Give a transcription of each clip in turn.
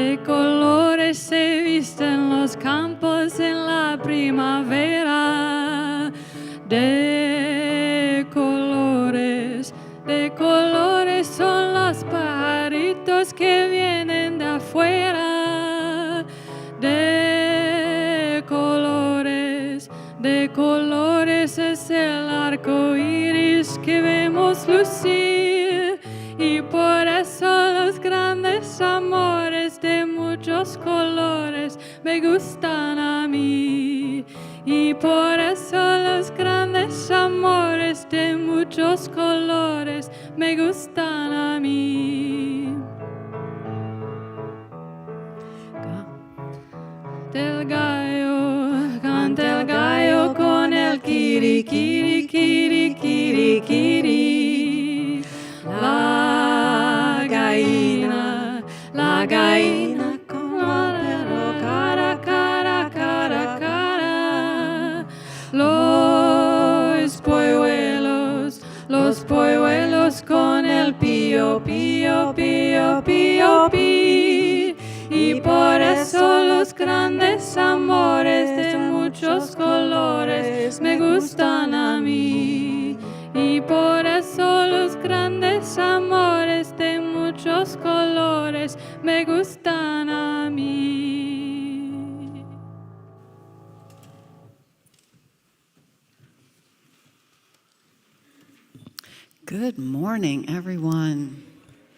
de colores se visten los campos en la primavera. De colores son los pajaritos que vienen de afuera. De colores es el arco iris que vemos lucir. Y por eso los grandes amores de muchos colores me gustan a mí. Y por eso los grandes amores de muchos colores me gustan a mí. Canta el gallo con el kiri, kiri, kiri, kiri, kiri. La gallina con el cara, cara, cara, cara. Los polluelos con el pío, pío, pío, pío, pío. Y por eso los grandes amores de muchos colores me gustan a mí. Y por eso los grandes amores de muchos colores me gustan a mí. Good morning, everyone.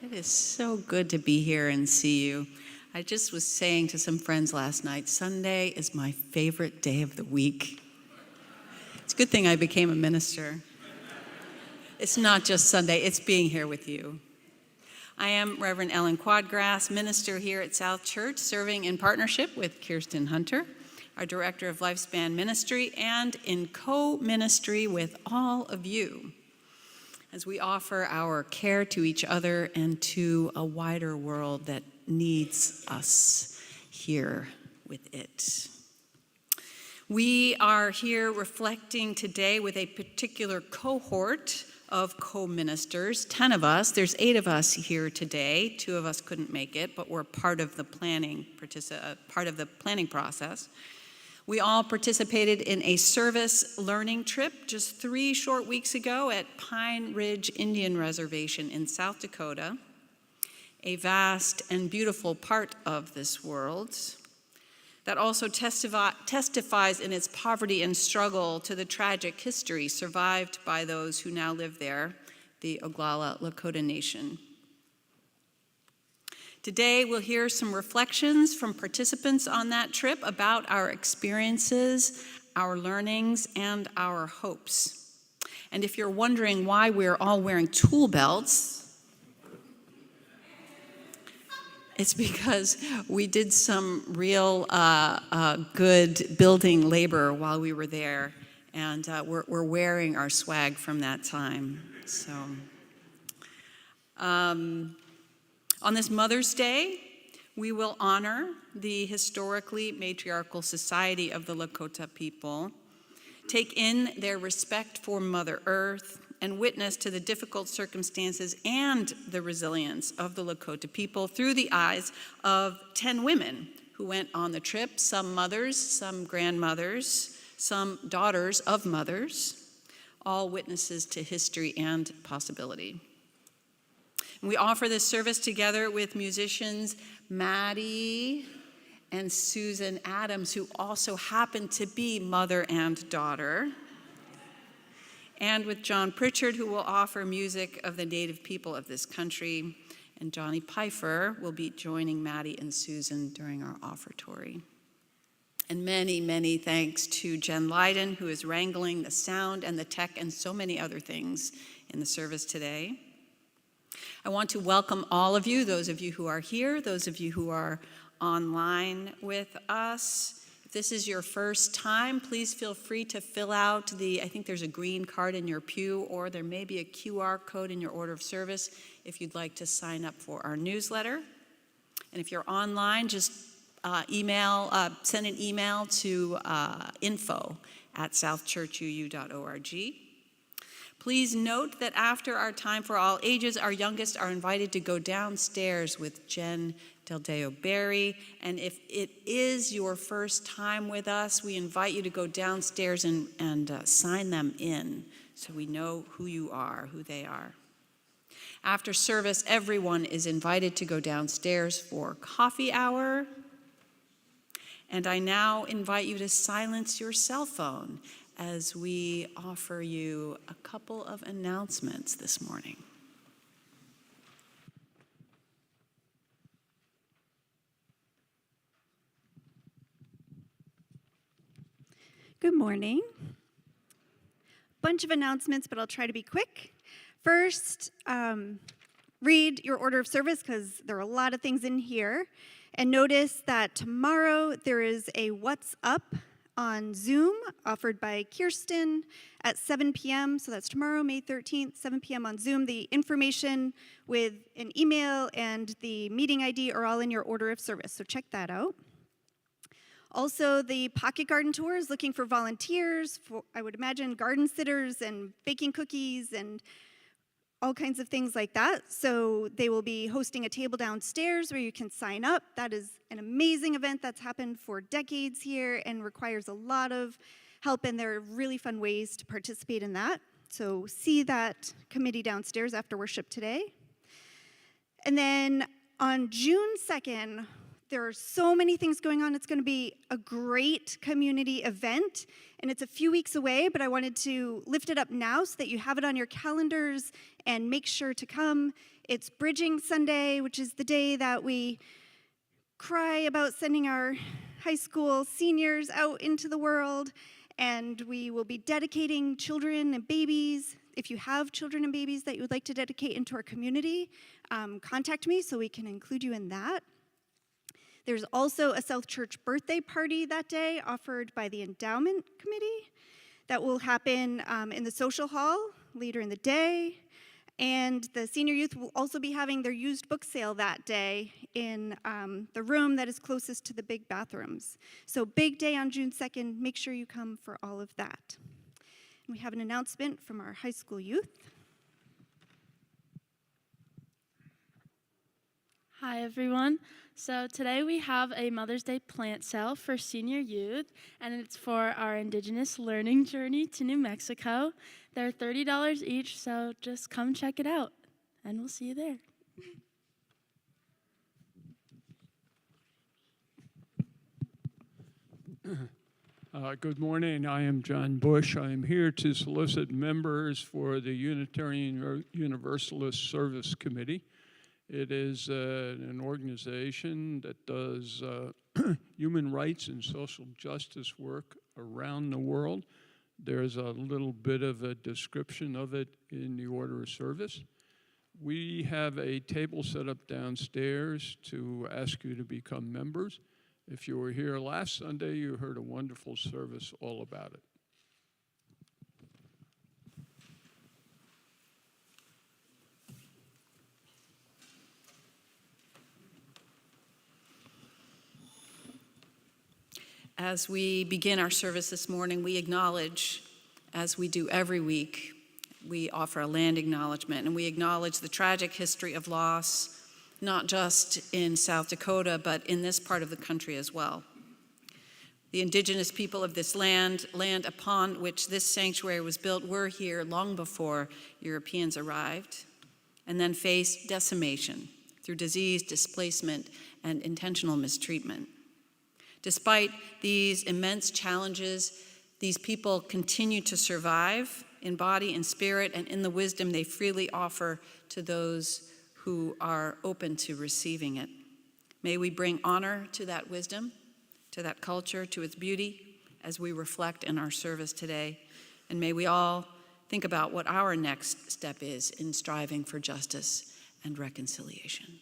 It is so good to be here and see you. I just was saying to some friends last night, Sunday is my favorite day of the week. It's a good thing I became a minister. It's not just Sunday, it's being here with you. I am Reverend Ellen Quaadgras, minister here at South Church, serving in partnership with Kirsten Hunter, our director of Lifespan Ministry, and in co-ministry with all of you, as we offer our care to each other and to a wider world that needs us here with it. We are here reflecting today with a particular cohort of co-ministers, 10 of us. There's 8 of us here today. 2 of us couldn't make it, but we're part of the planning process. We all participated in a service learning trip just 3 short weeks ago at Pine Ridge Indian Reservation in South Dakota, a vast and beautiful part of this world that also testifies in its poverty and struggle to the tragic history survived by those who now live there, the Oglala Lakota Nation. Today, we'll hear some reflections from participants on that trip about our experiences, our learnings, and our hopes. And if you're wondering why we're all wearing tool belts, it's because we did some real good building labor while we were there, and we're wearing our swag from that time. So, on this Mother's Day, we will honor the historically matriarchal society of the Lakota people, take in their respect for Mother Earth, and witness to the difficult circumstances and the resilience of the Lakota people through the eyes of 10 women who went on the trip, some mothers, some grandmothers, some daughters of mothers, all witnesses to history and possibility. And we offer this service together with musicians Maddie and Susan Adams, who also happen to be mother and daughter, and with John Prichard, who will offer music of the native people of this country, and Jonny Peiffer will be joining Maddie and Susan during our offertory. And many, many thanks to Jen Leiden, who is wrangling the sound and the tech and so many other things in the service today. I want to welcome all of you, those of you who are here, those of you who are online with us. If this is your first time, please feel free to fill out I think there's a green card in your pew, or there may be a QR code in your order of service if you'd like to sign up for our newsletter. And if you're online, just send an email to info@southchurchuu.org. Please note that after our time for all ages, our youngest are invited to go downstairs with Jen Del Deo Berry. And if it is your first time with us, we invite you to go downstairs and sign them in so we know who you are, who they are. After service, everyone is invited to go downstairs for coffee hour. And I now invite you to silence your cell phone as we offer you a couple of announcements this morning. Good morning. Bunch of announcements, but I'll try to be quick. First, read your order of service because there are a lot of things in here. And notice that tomorrow there is a What's Up on Zoom offered by Kirsten at 7 p.m. So that's tomorrow, May 13th, 7 p.m. on Zoom. The information with an email and the meeting ID are all in your order of service, so check that out. Also, the Pocket Garden Tour is looking for volunteers, for, I would imagine, garden sitters and baking cookies and all kinds of things like that. So they will be hosting a table downstairs where you can sign up. That is an amazing event that's happened for decades here and requires a lot of help, and there are really fun ways to participate in that. So see that committee downstairs after worship today. And then on June 2nd, there are so many things going on. It's going to be a great community event, and it's a few weeks away, but I wanted to lift it up now so that you have it on your calendars and make sure to come. It's Bridging Sunday, which is the day that we cry about sending our high school seniors out into the world, and we will be dedicating children and babies. If you have children and babies that you would like to dedicate into our community, contact me so we can include you in that. There's also a South Church birthday party that day offered by the Endowment Committee that will happen in the social hall later in the day. And the senior youth will also be having their used book sale that day in the room that is closest to the big bathrooms. So big day on June 2nd. Make sure you come for all of that. And we have an announcement from our high school youth. Hi, everyone. So today we have a Mother's Day plant sale for senior youth, and it's for our Indigenous learning journey to New Mexico. They're $30 each, so just come check it out, and we'll see you there. Good morning. I am John Bush. I am here to solicit members for the Unitarian Universalist Service Committee. It is an organization that does human rights and social justice work around the world. There's a little bit of a description of it in the order of service. We have a table set up downstairs to ask you to become members. If you were here last Sunday, you heard a wonderful service all about it. As we begin our service this morning, we acknowledge, as we do every week, we offer a land acknowledgement, and we acknowledge the tragic history of loss, not just in South Dakota, but in this part of the country as well. The indigenous people of this land upon which this sanctuary was built, were here long before Europeans arrived, and then faced decimation through disease, displacement, and intentional mistreatment. Despite these immense challenges, these people continue to survive in body and spirit and in the wisdom they freely offer to those who are open to receiving it. May we bring honor to that wisdom, to that culture, to its beauty as we reflect in our service today. And may we all think about what our next step is in striving for justice and reconciliation.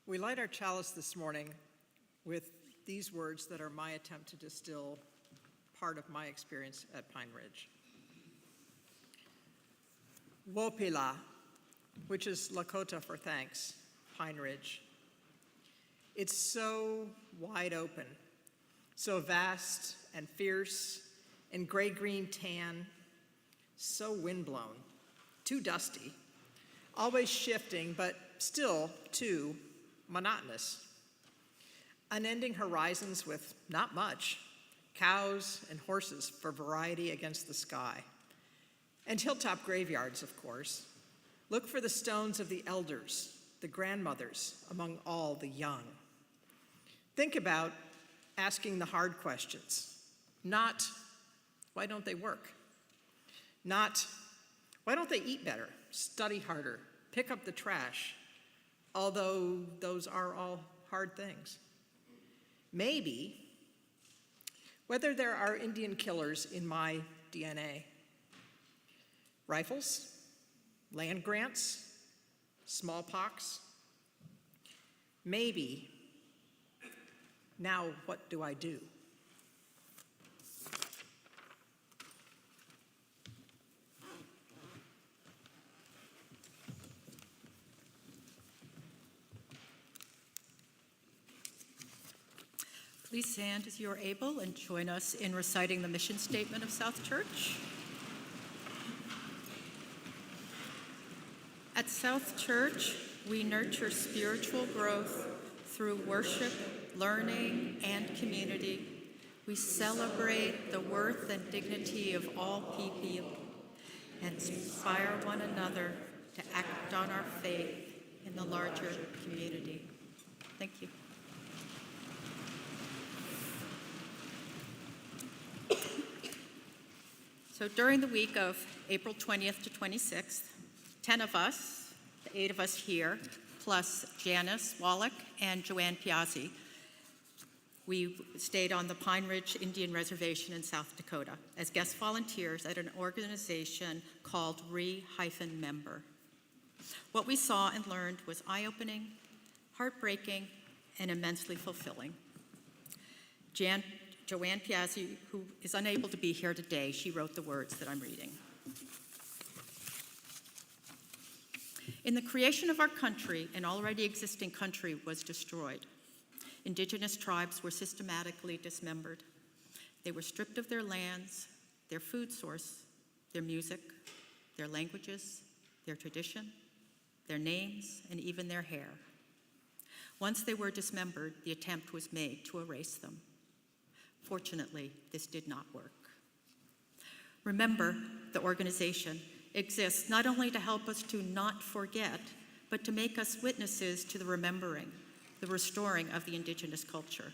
We light our chalice this morning with these words that are my attempt to distill part of my experience at Pine Ridge. Wopila, which is Lakota for thanks, Pine Ridge. It's so wide open, so vast and fierce and gray-green tan, so windblown, too dusty, always shifting, but still too monotonous. Unending horizons with not much, cows and horses for variety against the sky. And hilltop graveyards, of course. Look for the stones of the elders, the grandmothers, among all the young. Think about asking the hard questions. Not, why don't they work? Not, why don't they eat better, study harder, pick up the trash? Although those are all hard things. Maybe whether there are Indian killers in my DNA. Rifles, land grants, smallpox. Maybe, now what do I do? Please stand as you are able and join us in reciting the mission statement of South Church. At South Church, we nurture spiritual growth through worship, learning, and community. We celebrate the worth and dignity of all people and inspire one another to act on our faith in the larger community. Thank you. So during the week of April 20th to 26th, 10 of us, the 8 of us here, plus Janice Wallach and Joanne Piazzi, we stayed on the Pine Ridge Indian Reservation in South Dakota as guest volunteers at an organization called Re-Member. What we saw and learned was eye-opening, heartbreaking, and immensely fulfilling. Joanne Piazzi, who is unable to be here today, she wrote the words that I'm reading. In the creation of our country, an already existing country was destroyed. Indigenous tribes were systematically dismembered. They were stripped of their lands, their food source, their music, their languages, their tradition, their names, and even their hair. Once they were dismembered, the attempt was made to erase them. Fortunately, this did not work. Remember, the organization exists not only to help us to not forget, but to make us witnesses to the remembering, the restoring of the Indigenous culture.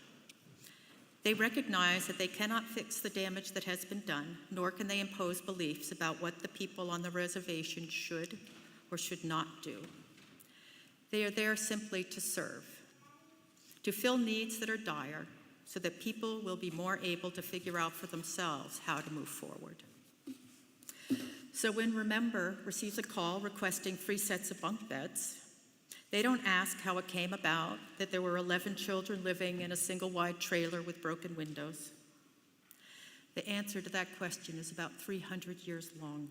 They recognize that they cannot fix the damage that has been done, nor can they impose beliefs about what the people on the reservation should or should not do. They are there simply to serve, to fill needs that are dire, so that people will be more able to figure out for themselves how to move forward. So when Remember receives a call requesting 3 sets of bunk beds, they don't ask how it came about that there were 11 children living in a single wide trailer with broken windows. The answer to that question is about 300 years long.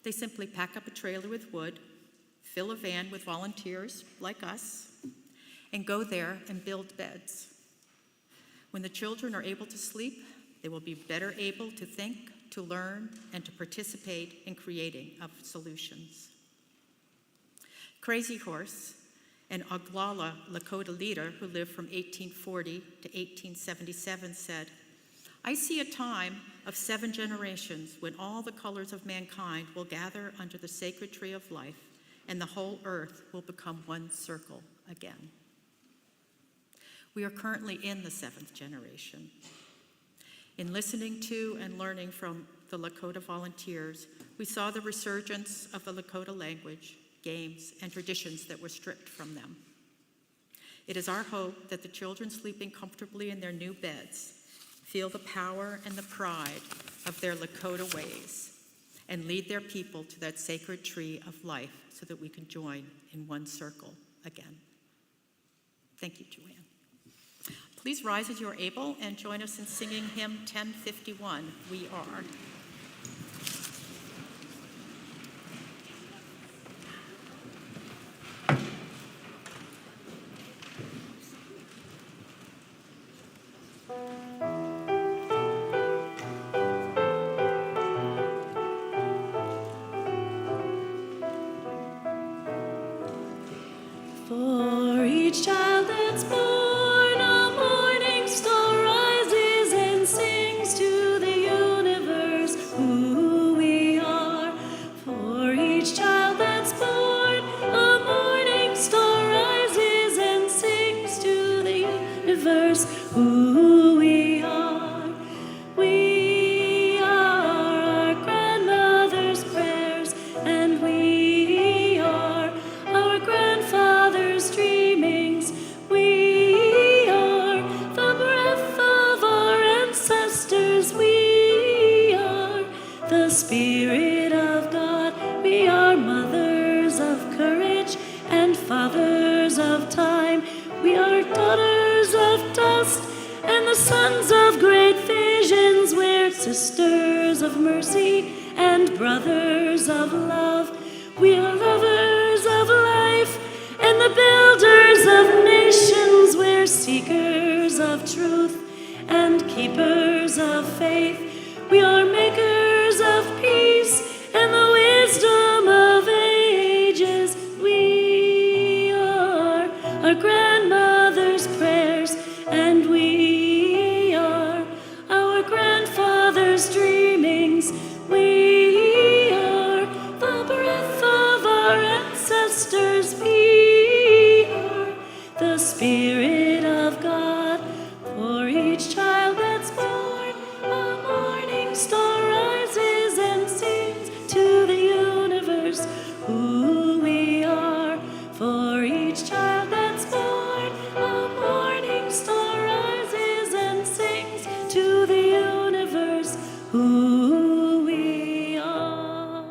They simply pack up a trailer with wood, fill a van with volunteers like us, and go there and build beds. When the children are able to sleep, they will be better able to think, to learn, and to participate in creating of solutions. Crazy Horse, an Oglala Lakota leader who lived from 1840 to 1877, said, "I see a time of 7 generations when all the colors of mankind will gather under the sacred tree of life, and the whole earth will become one circle again." We are currently in the 7th generation. In listening to and learning from the Lakota volunteers, we saw the resurgence of the Lakota language, games, and traditions that were stripped from them. It is our hope that the children sleeping comfortably in their new beds feel the power and the pride of their Lakota ways and lead their people to that sacred tree of life so that we can join in one circle again. Thank you, Joanne. Please rise as you are able and join us in singing hymn 1051, We Are. For each child that's born, a morning star rises and sings to the universe who we are. For each child that's born, a morning star rises and sings to the universe who we are. We are our grandmother's prayers, and we are our grandfather's dreamings. We are the breath of our ancestors. We are the Spirit of God. We are mothers of courage and fathers of time. We are daughters of dust and the sons of great visions. We're sisters of mercy and brothers of love. We are lovers of life and the builders of nations. We're seekers of truth and keepers of faith. We are makers of peace and the wisdom of ages. We are our grandmother's prayers, and we are our grandfather's dreamings. We are the breath of our ancestors. We are the Spirit of God. For each child that's born, a morning star rises and sings to the universe who we are. For each child that's born, a morning star rises and sings to the universe who we are.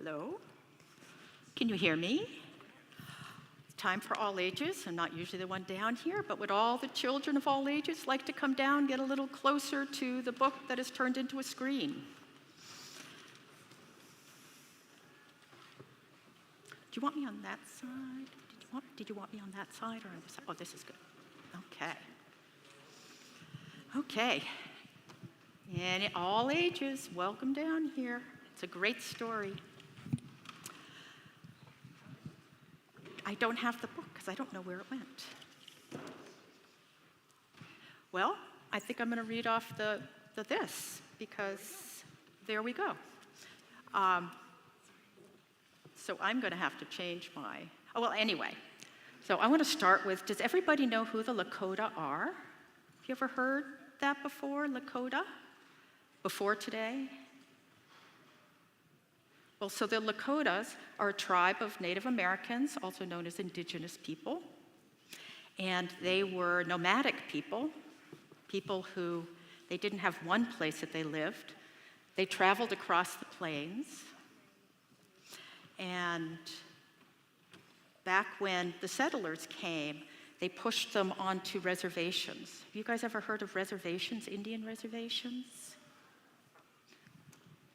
Hello? Can you hear me? It's time for all ages. I'm not usually the one down here, but would all the children of all ages like to come down, get a little closer to the book that is turned into a screen? Do you want me on that side? Did you want me on that side or on this side? Oh, this is good. Okay. Okay. And all ages, welcome down here. It's a great story. I don't have the book because I don't know where it went. Well, I think I'm going to read off the this, because there we go. So I'm going to have to change my, oh, well, anyway. So I want to start with, does everybody know who the Lakota are? Have you ever heard that before, Lakota? Before today? Well, so the Lakotas are a tribe of Native Americans, also known as indigenous people. And they were nomadic people, people who, they didn't have one place that they lived. They traveled across the plains. And back when the settlers came, they pushed them onto reservations. Have you guys ever heard of reservations, Indian reservations?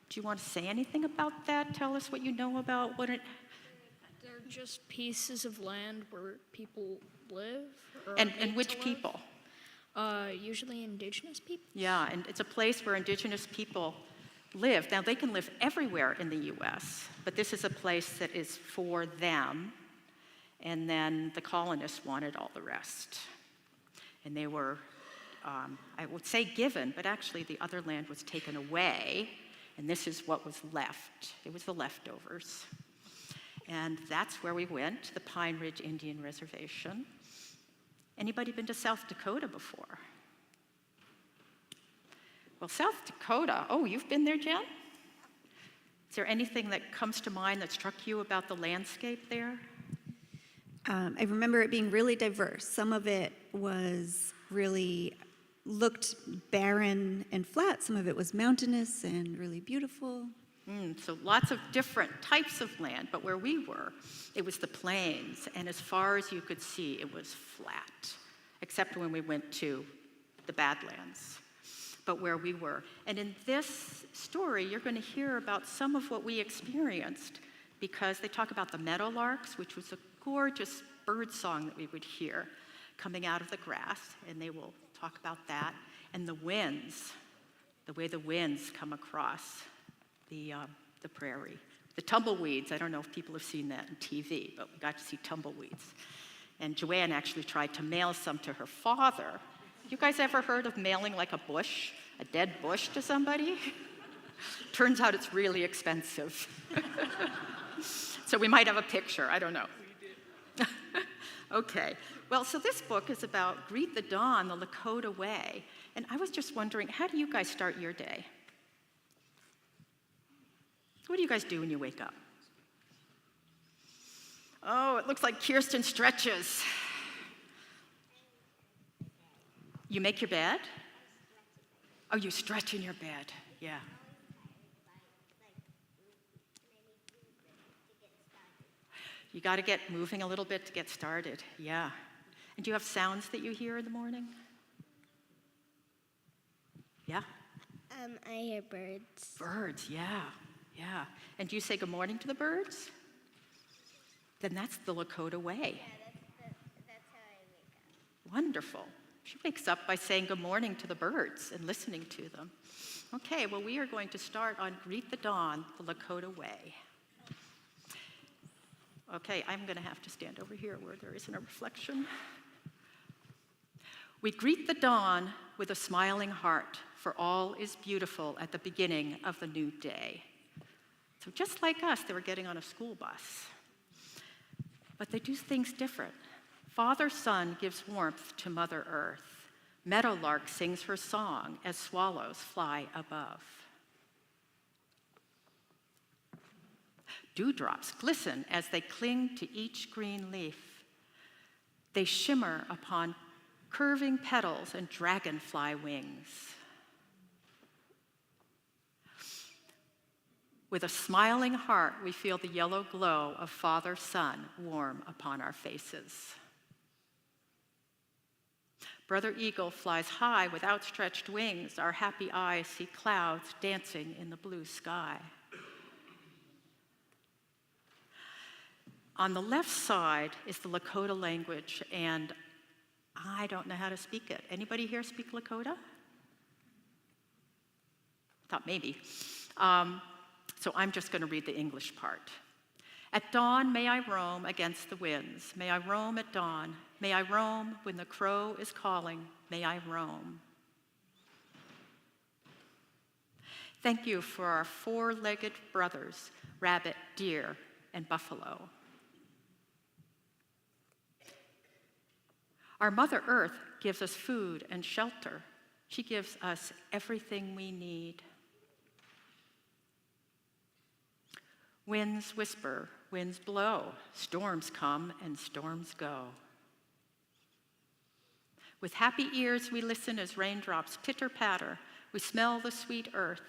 Do you want to say anything about that? Tell us what you know about what it... They're just pieces of land where people live. Or And need which to live. people? Usually indigenous people. Yeah, and it's a place where indigenous people live. Now, they can live everywhere in the U.S., but this is a place that is for them, and then the colonists wanted all the rest. And they were, I would say given, but actually the other land was taken away, and this is what was left. It was the leftovers. And that's where we went, the Pine Ridge Indian Reservation. Anybody been to South Dakota before? Well, South Dakota, oh, you've been there, Jen? Is there anything that comes to mind that struck you about the landscape there? I remember it being really diverse. Some of it was really looked barren and flat. Some of it was mountainous and really beautiful. So lots of different types of land, but where we were, it was the plains, and as far as you could see, it was flat, except when we went to the Badlands. But where we were. And in this story, you're going to hear about some of what we experienced, because they talk about the meadowlarks, which was a gorgeous bird song that we would hear coming out of the grass, and they will talk about that. And the winds, the way the winds come across the prairie. The tumbleweeds, I don't know if people have seen that on TV, but we got to see tumbleweeds. And Joanne actually tried to mail some to her father. You guys ever heard of mailing like a bush, a dead bush to somebody? Turns out it's really expensive. So we might have a picture, I don't know. Okay, well, so this book is about Greet the Dawn, the Lakota way. And I was just wondering, how do you guys start your day? What do you guys do when you wake up? Oh, it looks like Kirsten stretches. You make your bed? Oh, you stretch in your bed, yeah. You got to get moving a little bit to get started, yeah. And do you have sounds that you hear in the morning? Yeah? I hear birds. Birds, yeah, yeah. And do you say good morning to the birds? Then that's the Lakota way. Yeah, that's how I wake up. Wonderful. She wakes up by saying good morning to the birds and listening to them. Okay, well, we are going to start on Greet the Dawn, the Lakota way. Okay, I'm going to have to stand over here where there isn't a reflection. We greet the dawn with a smiling heart, for all is beautiful at the beginning of the new day. So just like us, they were getting on a school bus. But they do things different. Father Sun gives warmth to Mother Earth. Meadowlark sings her song as swallows fly above. Dewdrops glisten as they cling to each green leaf. They shimmer upon curving petals and dragonfly wings. With a smiling heart, we feel the yellow glow of Father Sun warm upon our faces. Brother Eagle flies high with outstretched wings. Our happy eyes see clouds dancing in the blue sky. On the left side is the Lakota language, and I don't know how to speak it. Anybody here speak Lakota? Thought maybe. So I'm just going to read the English part. At dawn may I roam against the winds. May I roam at dawn. May I roam when the crow is calling. May I roam. Thank you for our four-legged brothers, rabbit, deer, and buffalo. Our Mother Earth gives us food and shelter. She gives us everything we need. Winds whisper, winds blow, storms come and storms go. With happy ears we listen as raindrops pitter-patter. We smell the sweet earth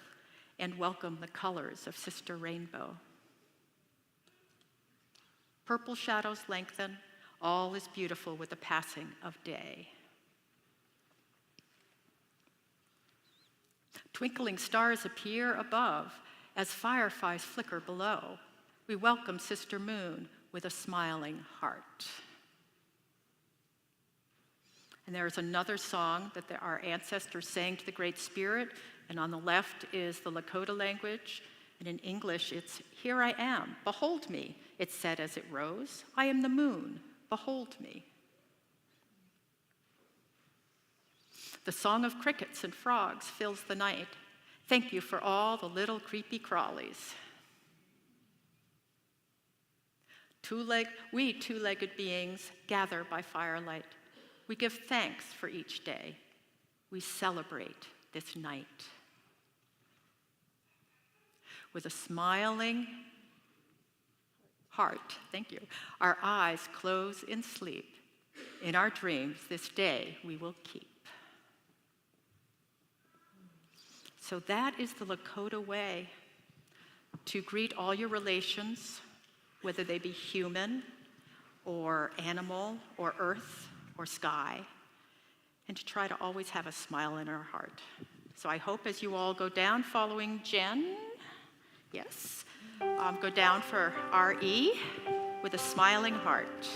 and welcome the colors of Sister Rainbow. Purple shadows lengthen. All is beautiful with the passing of day. Twinkling stars appear above as fireflies flicker below. We welcome Sister Moon with a smiling heart. And there is another song that our ancestors sang to the Great Spirit, and on the left is the Lakota language, and in English it's, "Here I am, behold me," it said as it rose. "I am the moon, behold me." The song of crickets and frogs fills the night. Thank you for all the little creepy crawlies. We two-legged beings gather by firelight. We give thanks for each day. We celebrate this night. With a smiling heart, thank you, our eyes close in sleep. In our dreams, this day we will keep. So that is the Lakota way, to greet all your relations, whether they be human or animal or earth or sky, and to try to always have a smile in our heart. So I hope as you all go down following Jen, yes, go down for RE with a smiling heart.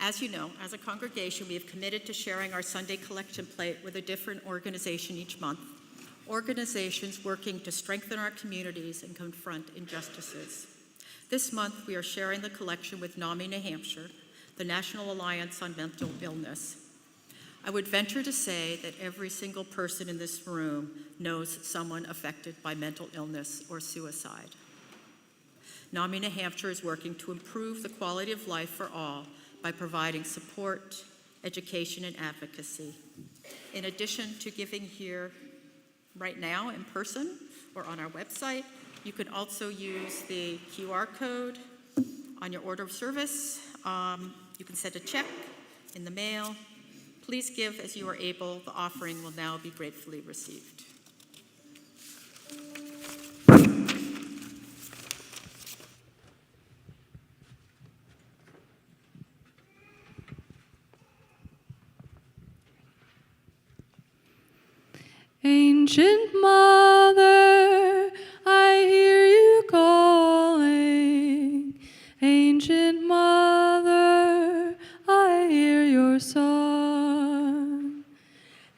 As you know, as a congregation, we have committed to sharing our Sunday collection plate with a different organization each month. Organizations working to strengthen our communities and confront injustices. This month, we are sharing the collection with NAMI New Hampshire, the National Alliance on Mental Illness. I would venture to say that every single person in this room knows someone affected by mental illness or suicide. NAMI New Hampshire is working to improve the quality of life for all by providing support, education, and advocacy. In addition to giving here right now in person or on our website, you can also use the QR code on your order of service. You can send a check in the mail. Please give as you are able. The offering will now be gratefully received. Ancient Mother, I hear you calling. Ancient Mother, I hear your song.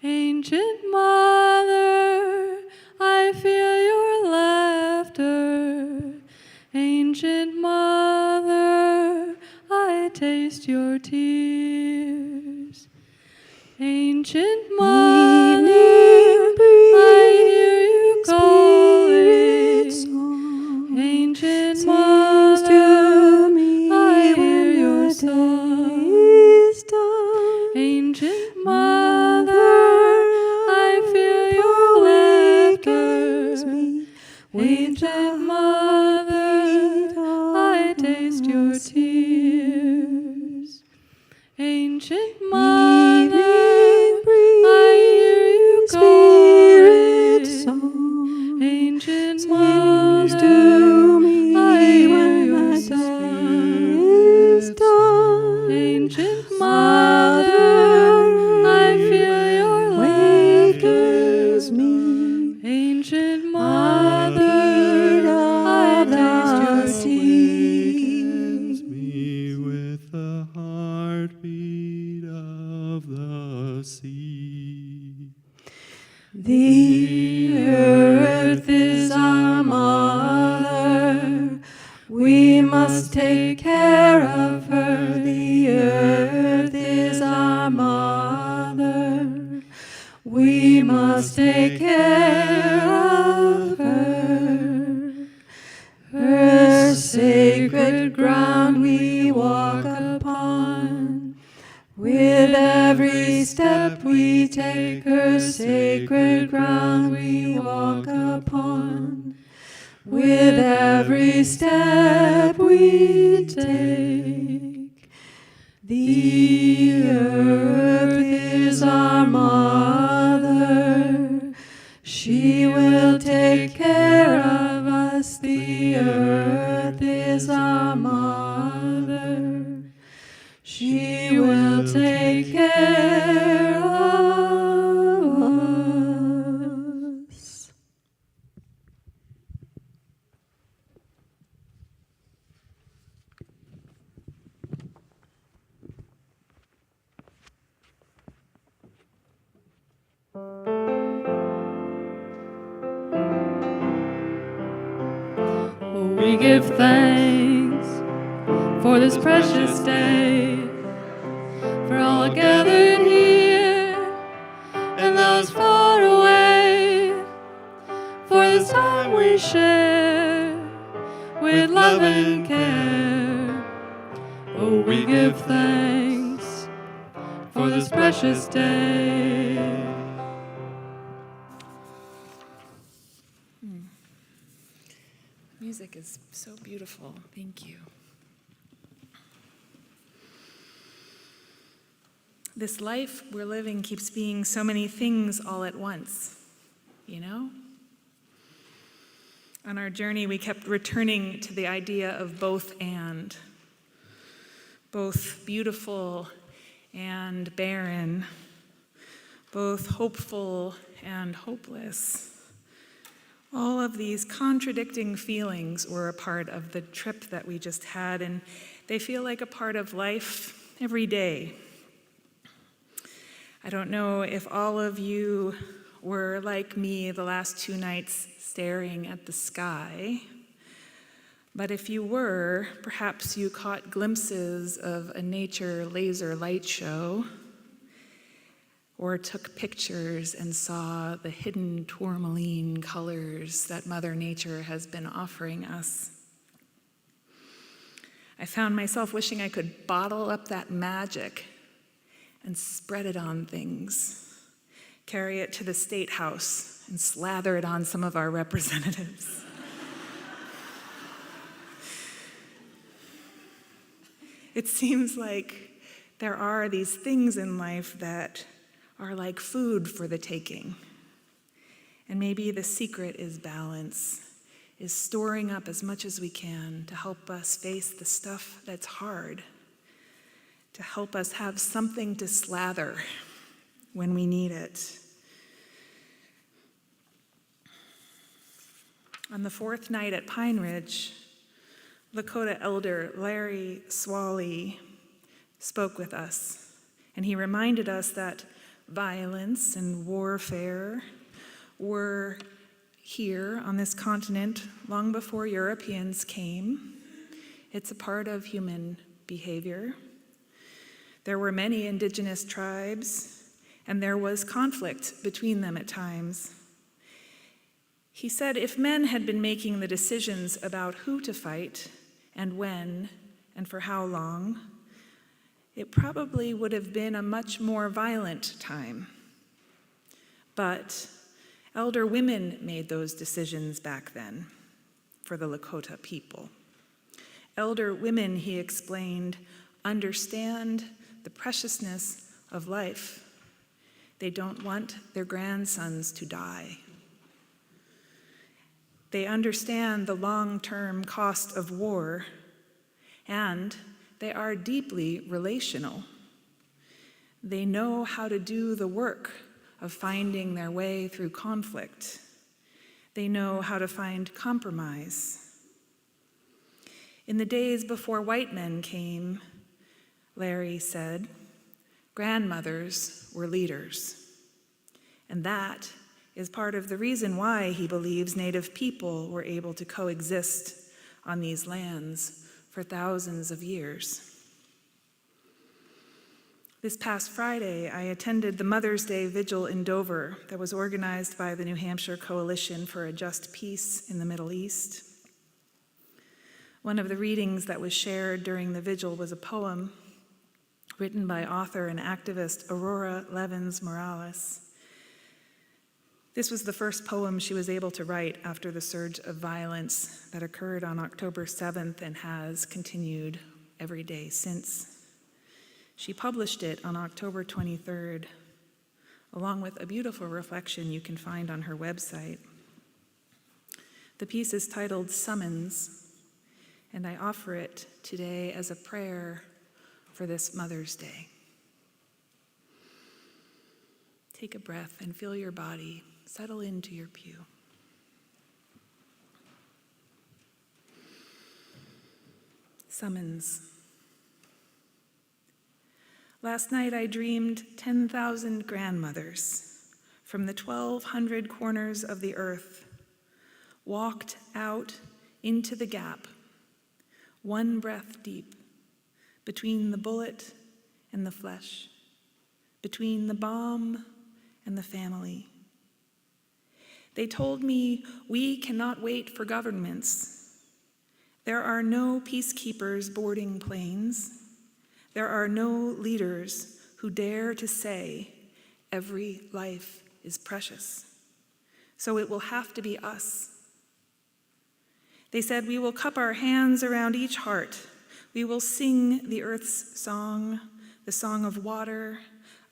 Ancient Mother, I feel your laughter. Ancient Mother, I taste your tears. Ancient Mother, I hear you calling. Ancient Mother, I hear your song. Ancient Mother, I feel your laughter. Ancient Mother, I taste your tears. Ancient Mother, I hear you calling. Ancient Mother, I hear your song. Ancient Mother, I feel your laughter. Ancient Mother, I taste your tears. Me with the heartbeat of the sea. The earth is our mother. We must take care of her. The earth is our mother. We must take care of her. Her sacred ground we walk upon. With every step we take, her sacred ground we walk upon. With every step we take, the earth is our mother. She will take care of us. The earth is our mother. She will take care of us. we give thanks for this precious day, for all gathered here and those far away, for this time we share with love and care. Oh, we give thanks for this precious day. Music is so beautiful. Thank you. This life we're living keeps being so many things all at once, you know? On our journey, we kept returning to the idea of both and. Both beautiful and barren. Both hopeful and hopeless. All of these contradicting feelings were a part of the trip that we just had, and they feel like a part of life every day. I don't know if all of you were like me the last 2 nights staring at the sky, but if you were, perhaps you caught glimpses of a nature laser light show, or took pictures and saw the hidden tourmaline colors that Mother Nature has been offering us. I found myself wishing I could bottle up that magic and spread it on things, carry it to the State House and slather it on some of our representatives. It seems like there are these things in life that are like food for the taking. And maybe the secret is balance, is storing up as much as we can to help us face the stuff that's hard, to help us have something to slather when we need it. On the 4th night at Pine Ridge, Lakota elder Larry Swally spoke with us, and he reminded us that violence and warfare were here on this continent long before Europeans came. It's a part of human behavior. There were many indigenous tribes, and there was conflict between them at times. He said if men had been making the decisions about who to fight and when and for how long, it probably would have been a much more violent time. But elder women made those decisions back then for the Lakota people. Elder women, he explained, understand the preciousness of life. They don't want their grandsons to die. They understand the long-term cost of war, and they are deeply relational. They know how to do the work of finding their way through conflict. They know how to find compromise. In the days before white men came, Larry said, grandmothers were leaders. And that is part of the reason why he believes Native people were able to coexist on these lands for thousands of years. This past Friday, I attended the Mother's Day Vigil in Dover that was organized by the New Hampshire Coalition for a Just Peace in the Middle East. One of the readings that was shared during the vigil was a poem written by author and activist Aurora Levins Morales. This was the first poem she was able to write after the surge of violence that occurred on October 7th and has continued every day since. She published it on October 23rd, along with a beautiful reflection you can find on her website. The piece is titled Summons, and I offer it today as a prayer for this Mother's Day. Take a breath and feel your body settle into your pew. Summons. Last night I dreamed 10,000 grandmothers from the 1,200 corners of the earth walked out into the gap, one breath deep, between the bullet and the flesh, between the bomb and the family. They told me we cannot wait for governments. There are no peacekeepers boarding planes. There are no leaders who dare to say every life is precious. So it will have to be us. They said we will cup our hands around each heart. We will sing the earth's song, the song of water,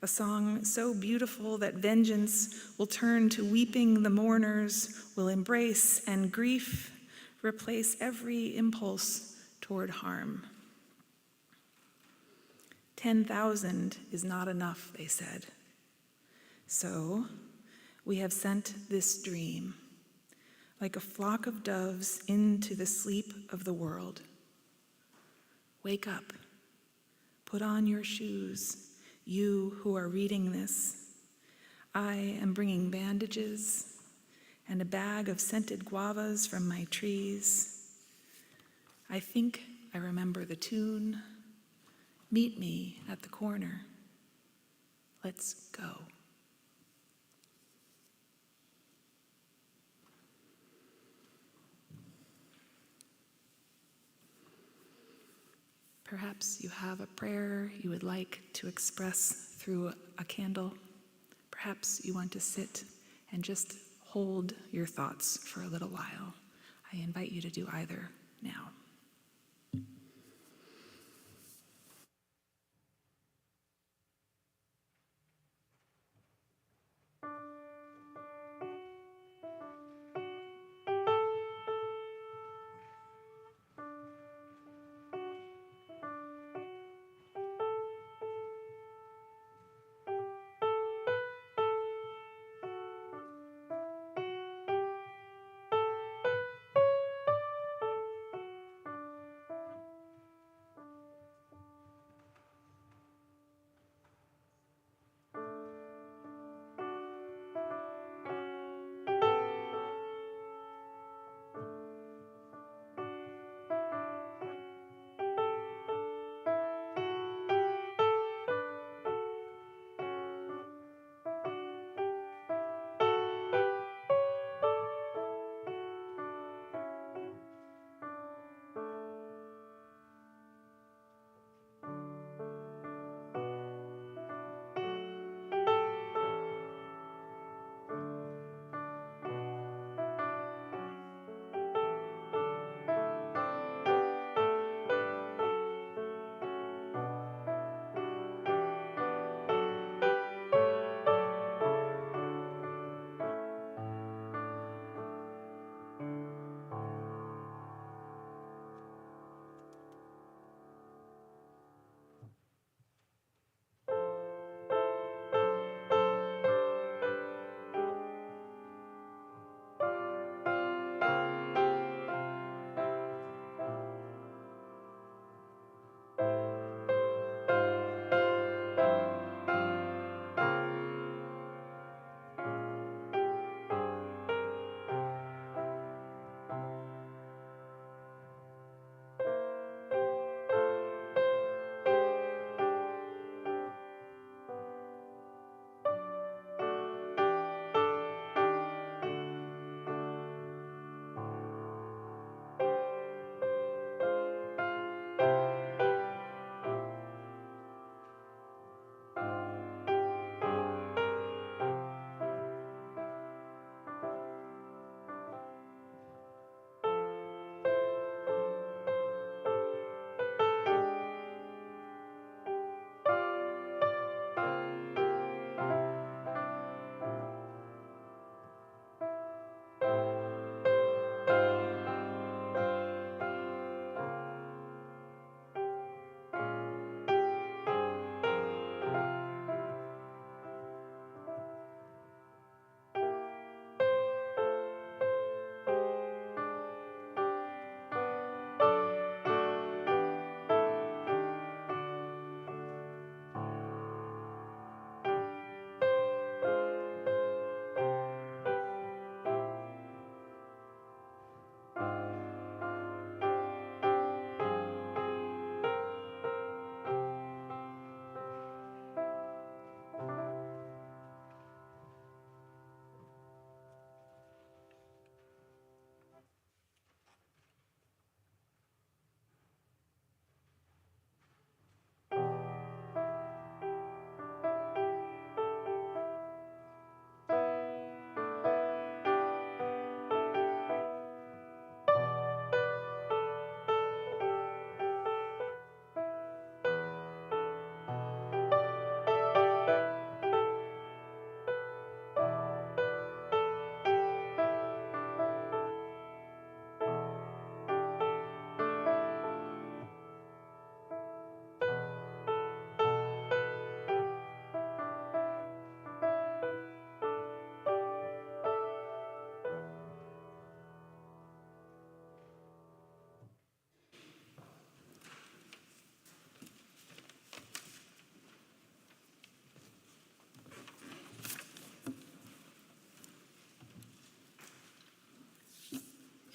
a song so beautiful that vengeance will turn to weeping, the mourners will embrace, and grief replace every impulse toward harm. 10,000 is not enough, they said. So we have sent this dream, like a flock of doves into the sleep of the world. Wake up, put on your shoes, you who are reading this. I am bringing bandages and a bag of scented guavas from my trees. I think I remember the tune. Meet me at the corner. Let's go. Perhaps you have a prayer you would like to express through a candle. Perhaps you want to sit and just hold your thoughts for a little while. I invite you to do either now.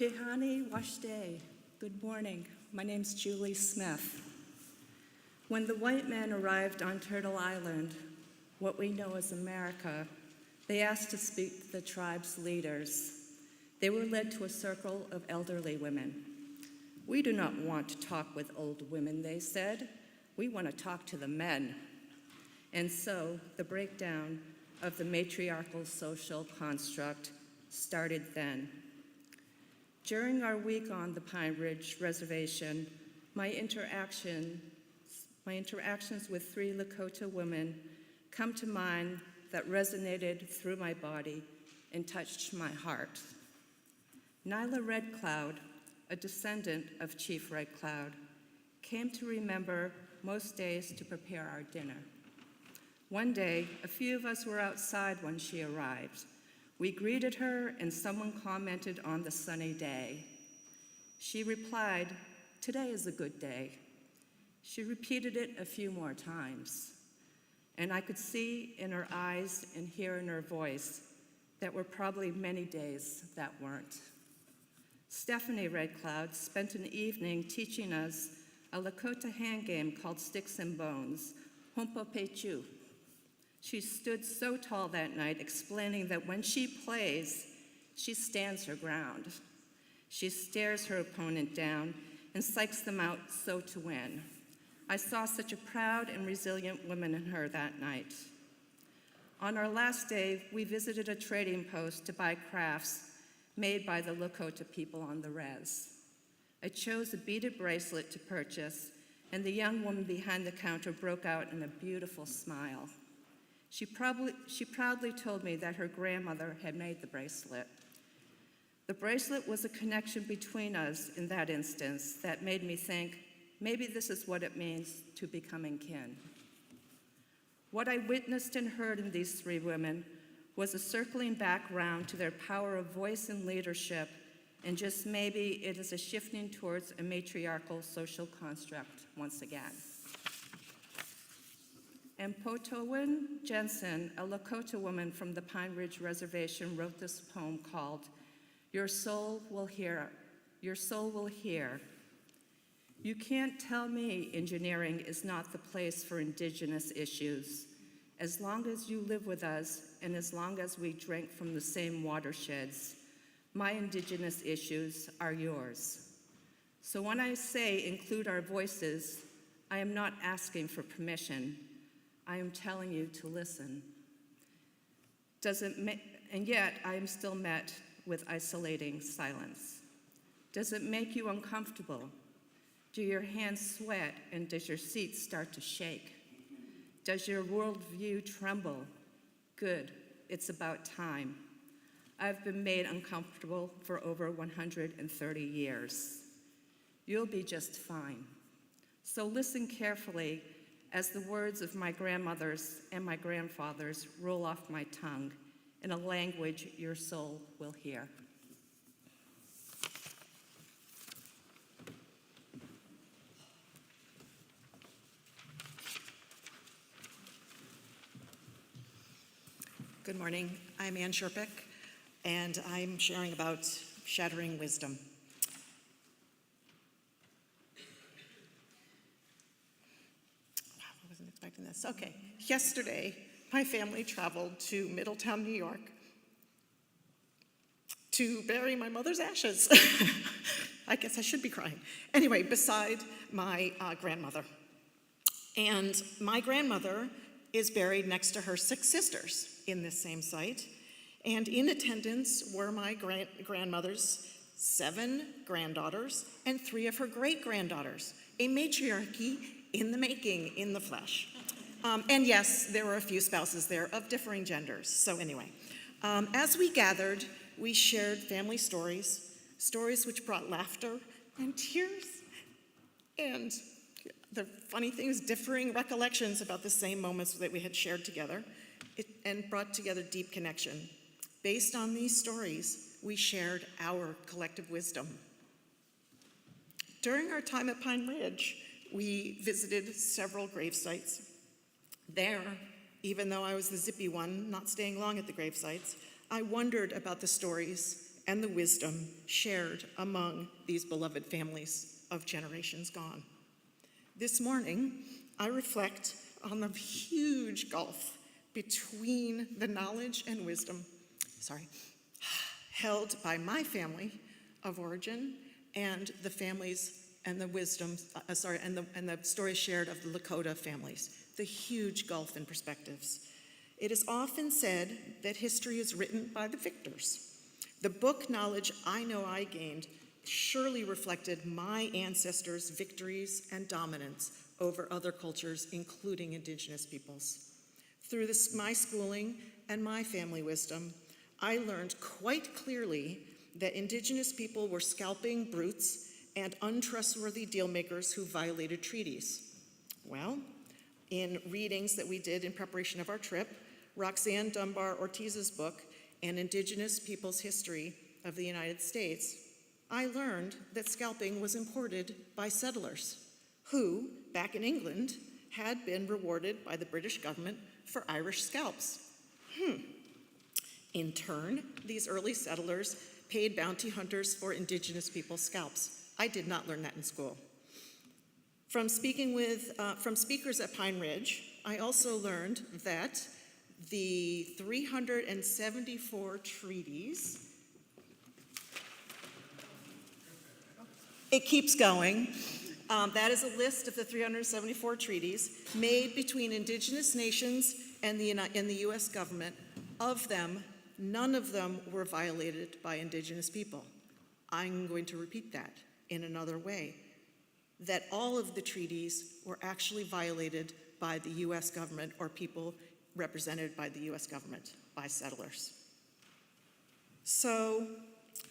Hihani Washday. Good morning. My name's Julie Smith. When the white men arrived on Turtle Island, what we know as America, they asked to speak to the tribe's leaders. They were led to a circle of elderly women. We do not want to talk with old women, they said. We want to talk to the men. And so the breakdown of the matriarchal social construct started then. During our week on the Pine Ridge Reservation, my interactions with 3 Lakota women come to mind that resonated through my body and touched my heart. Nyla Red Cloud, a descendant of Chief Red Cloud, came to remember most days to prepare our dinner. One day, a few of us were outside when she arrived. We greeted her and someone commented on the sunny day. She replied, "Today is a good day." She repeated it a few more times, and I could see in her eyes and hear in her voice that were probably many days that weren't. Stephanie Red Cloud spent an evening teaching us a Lakota hand game called Sticks and Bones, Humpo Pechu. She stood so tall that night, explaining that when she plays, she stands her ground. She stares her opponent down and psychs them out so to win. I saw such a proud and resilient woman in her that night. On our last day, we visited a trading post to buy crafts made by the Lakota people on the res. I chose a beaded bracelet to purchase, and the young woman behind the counter broke out in a beautiful smile. She proudly told me that her grandmother had made the bracelet. The bracelet was a connection between us in that instance that made me think, maybe this is what it means to becoming kin. What I witnessed and heard in these 3 women was a circling back round to their power of voice and leadership, and just maybe it is a shifting towards a matriarchal social construct once again. And Potowin Jensen, a Lakota woman from the Pine Ridge Reservation, wrote this poem called "Your Soul Will Hear." Your soul will hear. You can't tell me engineering is not the place for Indigenous issues. As long as you live with us and as long as we drink from the same watersheds, my Indigenous issues are yours. So when I say include our voices, I am not asking for permission. I am telling you to listen. And yet I am still met with isolating silence. Does it make you uncomfortable? Do your hands sweat and does your seat start to shake? Does your worldview tremble? Good, it's about time. I've been made uncomfortable for over 130 years. You'll be just fine. So listen carefully as the words of my grandmothers and my grandfathers roll off my tongue in a language your soul will hear. Good morning. I'm Ann Sherpick, and I'm sharing about shattering wisdom. I wasn't expecting this. Okay. Yesterday, my family traveled to Middletown, New York to bury my mother's ashes. I guess I should be crying. Anyway, beside my grandmother. And my grandmother is buried next to her 6 sisters in this same site. And in attendance were my grandmother's 7 granddaughters and 3 of her great-granddaughters, a matriarchy in the making, in the flesh. And yes, there were a few spouses there of differing genders. So anyway, as we gathered, we shared family stories, stories which brought laughter and tears, and the funny thing is differing recollections about the same moments that we had shared together, and brought together deep connection. Based on these stories, we shared our collective wisdom. During our time at Pine Ridge, we visited several grave sites. There, even though I was the zippy one, not staying long at the grave sites, I wondered about the stories and the wisdom shared among these beloved families of generations gone. This morning, I reflect on the huge gulf between the knowledge and wisdom, held by my family of origin and the families and the wisdom, and the stories shared of the Lakota families, the huge gulf in perspectives. It is often said that history is written by the victors. The book knowledge I know I gained surely reflected my ancestors' victories and dominance over other cultures, including indigenous peoples. Through my schooling and my family wisdom, I learned quite clearly that indigenous people were scalping brutes and untrustworthy dealmakers who violated treaties. Well, in readings that we did in preparation of our trip, Roxanne Dunbar Ortiz's book, An Indigenous People's History of the United States, I learned that scalping was imported by settlers who, back in England, had been rewarded by the British government for Irish scalps. In turn, these early settlers paid bounty hunters for indigenous people's scalps. I did not learn that in school. From speakers at Pine Ridge, I also learned that the 374 treaties, it keeps going. That is a list of the 374 treaties made between indigenous nations and the U.S. government. Of them, none of them were violated by indigenous people. I'm going to repeat that in another way, that all of the treaties were actually violated by the U.S. government or people represented by the U.S. government, by settlers. So,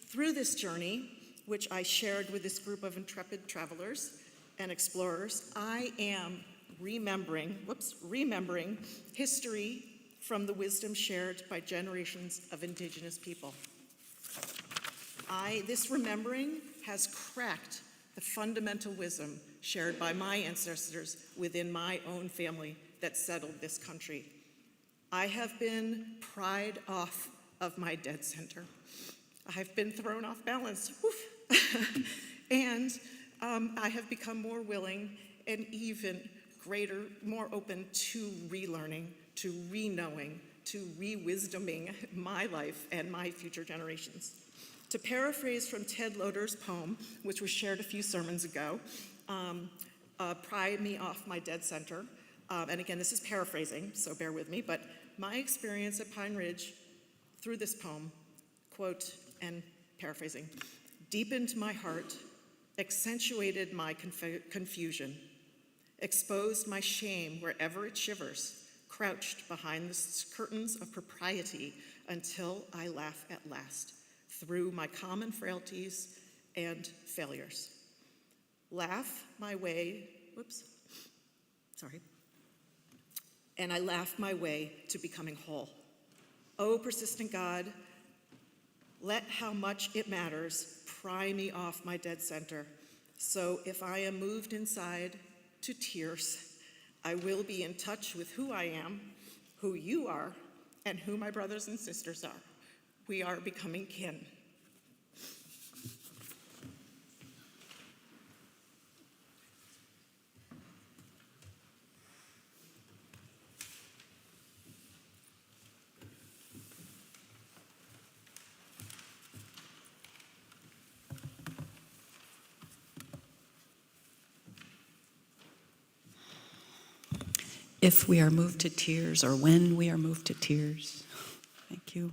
through this journey, which I shared with this group of intrepid travelers and explorers, I am remembering history from the wisdom shared by generations of indigenous people. This remembering has cracked the fundamental wisdom shared by my ancestors within my own family that settled this country. I have been pried off of my dead center. I've been thrown off balance. And I have become more willing and even greater, more open to relearning, to re-knowing, to re-wisdoming my life and my future generations. To paraphrase from Ted Loder's poem, which was shared a few sermons ago, pry me off my dead center. And again, this is paraphrasing, so bear with me, but my experience at Pine Ridge through this poem, quote and paraphrasing, deepened my heart, accentuated my confusion, exposed my shame wherever it shivers, crouched behind the curtains of propriety until I laugh at last, through my common frailties and failures. And I laugh my way to becoming whole. Oh, persistent God, let how much it matters pry me off my dead center, so if I am moved inside to tears, I will be in touch with who I am, who you are, and who my brothers and sisters are. We are becoming kin. If we are moved to tears, or when we are moved to tears. Thank you.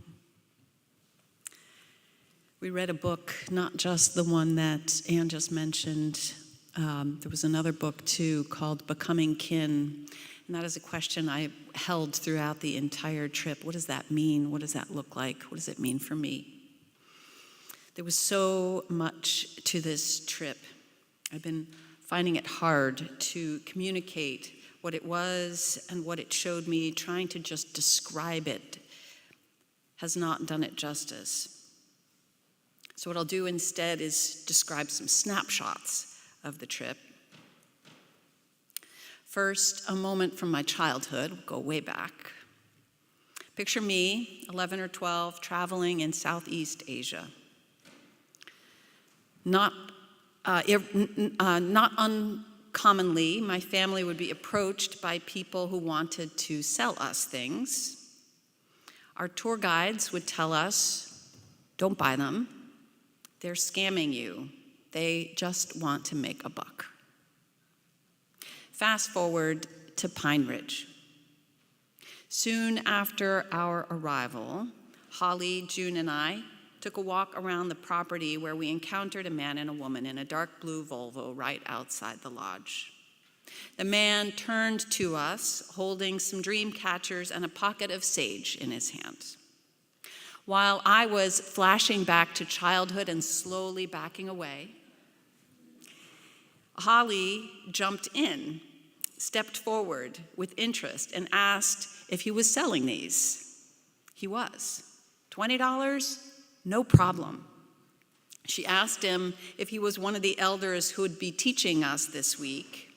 We read a book, not just the one that Anne just mentioned. There was another book, too, called Becoming Kin. And that is a question I held throughout the entire trip. What does that mean? What does that look like? What does it mean for me? There was so much to this trip. I've been finding it hard to communicate what it was and what it showed me. Trying to just describe it has not done it justice. So what I'll do instead is describe some snapshots of the trip. First, a moment from my childhood. We'll go way back. Picture me, 11 or 12, traveling in Southeast Asia. Not uncommonly, my family would be approached by people who wanted to sell us things. Our tour guides would tell us, don't buy them. They're scamming you. They just want to make a buck. Fast forward to Pine Ridge. Soon after our arrival, Holly, June, and I took a walk around the property where we encountered a man and a woman in a dark blue Volvo right outside the lodge. The man turned to us, holding some dream catchers and a pocket of sage in his hand. While I was flashing back to childhood and slowly backing away, Holly jumped in, stepped forward with interest, and asked if he was selling these. He was. $20? No problem. She asked him if he was one of the elders who would be teaching us this week.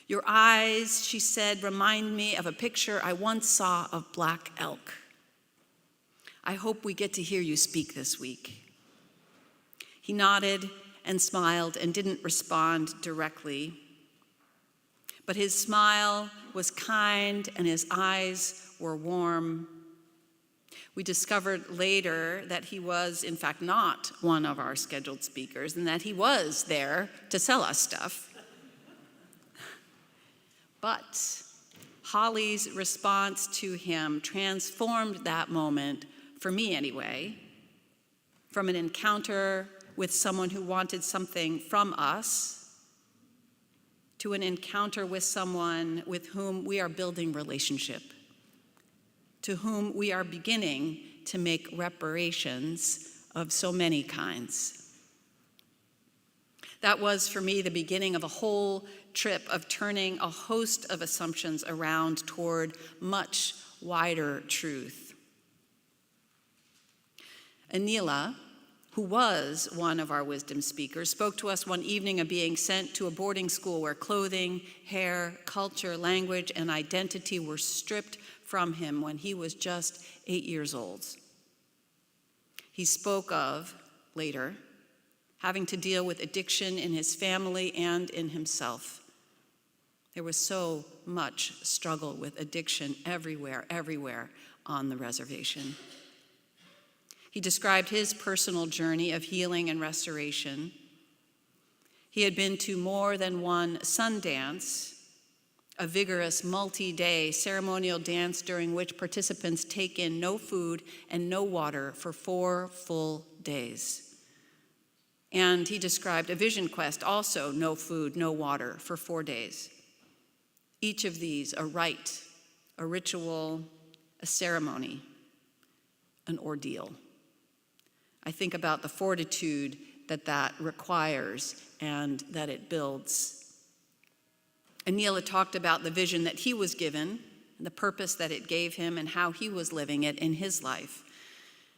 Your eyes, she said, remind me of a picture I once saw of black elk. I hope we get to hear you speak this week. He nodded and smiled and didn't respond directly. But his smile was kind and his eyes were warm. We discovered later that he was, in fact, not one of our scheduled speakers and that he was there to sell us stuff. But Holly's response to him transformed that moment, for me anyway, from an encounter with someone who wanted something from us to an encounter with someone with whom we are building relationship, to whom we are beginning to make reparations of so many kinds. That was, for me, the beginning of a whole trip of turning a host of assumptions around toward much wider truth. Anila, who was one of our wisdom speakers, spoke to us one evening of being sent to a boarding school where clothing, hair, culture, language, and identity were stripped from him when he was just 8 years old. He spoke of, later, having to deal with addiction in his family and in himself. There was so much struggle with addiction everywhere on the reservation. He described his personal journey of healing and restoration. He had been to more than one Sundance, a vigorous multi-day ceremonial dance during which participants take in no food and no water for 4 full days. And he described a vision quest, also no food, no water for 4 days. Each of these a rite, a ritual, a ceremony, an ordeal. I think about the fortitude that requires and that it builds. Anila talked about the vision that he was given, the purpose that it gave him, and how he was living it in his life.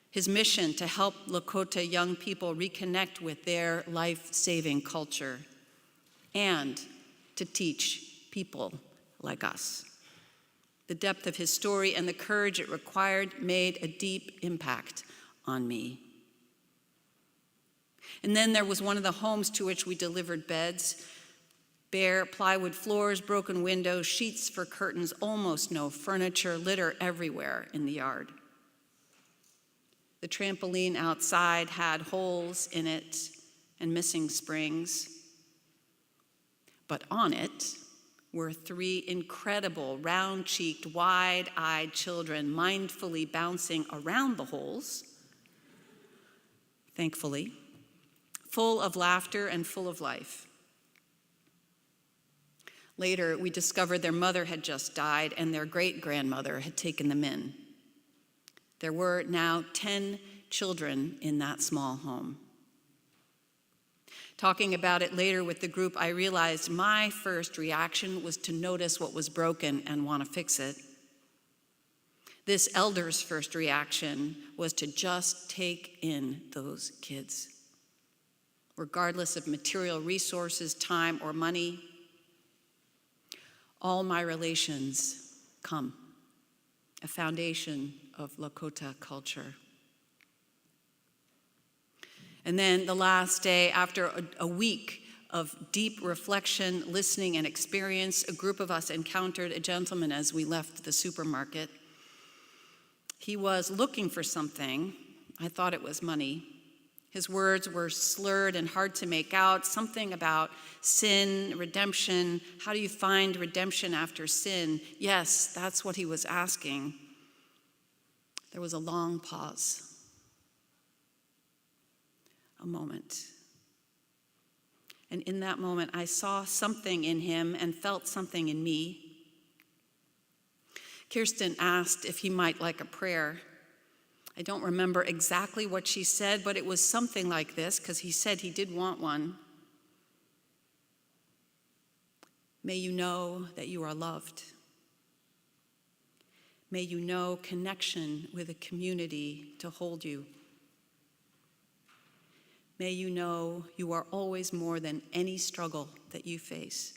His mission to help Lakota young people reconnect with their life-saving culture and to teach people like us. The depth of his story and the courage it required made a deep impact on me. And then there was one of the homes to which we delivered beds. Bare plywood floors, broken windows, sheets for curtains, almost no furniture, litter everywhere in the yard. The trampoline outside had holes in it and missing springs. But on it were 3 incredible, round-cheeked, wide-eyed children mindfully bouncing around the holes, thankfully, full of laughter and full of life. Later, we discovered their mother had just died and their great-grandmother had taken them in. There were now 10 children in that small home. Talking about it later with the group, I realized my first reaction was to notice what was broken and want to fix it. This elder's first reaction was to just take in those kids. Regardless of material resources, time, or money, all my relations come, a foundation of Lakota culture. And then the last day, after a week of deep reflection, listening, and experience, a group of us encountered a gentleman as we left the supermarket. He was looking for something. I thought it was money. His words were slurred and hard to make out, something about sin, redemption. How do you find redemption after sin? Yes, that's what he was asking. There was a long pause. A moment. And in that moment, I saw something in him and felt something in me. Kirsten asked if he might like a prayer. I don't remember exactly what she said, but it was something like this, because he said he did want one. May you know that you are loved. May you know connection with a community to hold you. May you know you are always more than any struggle that you face.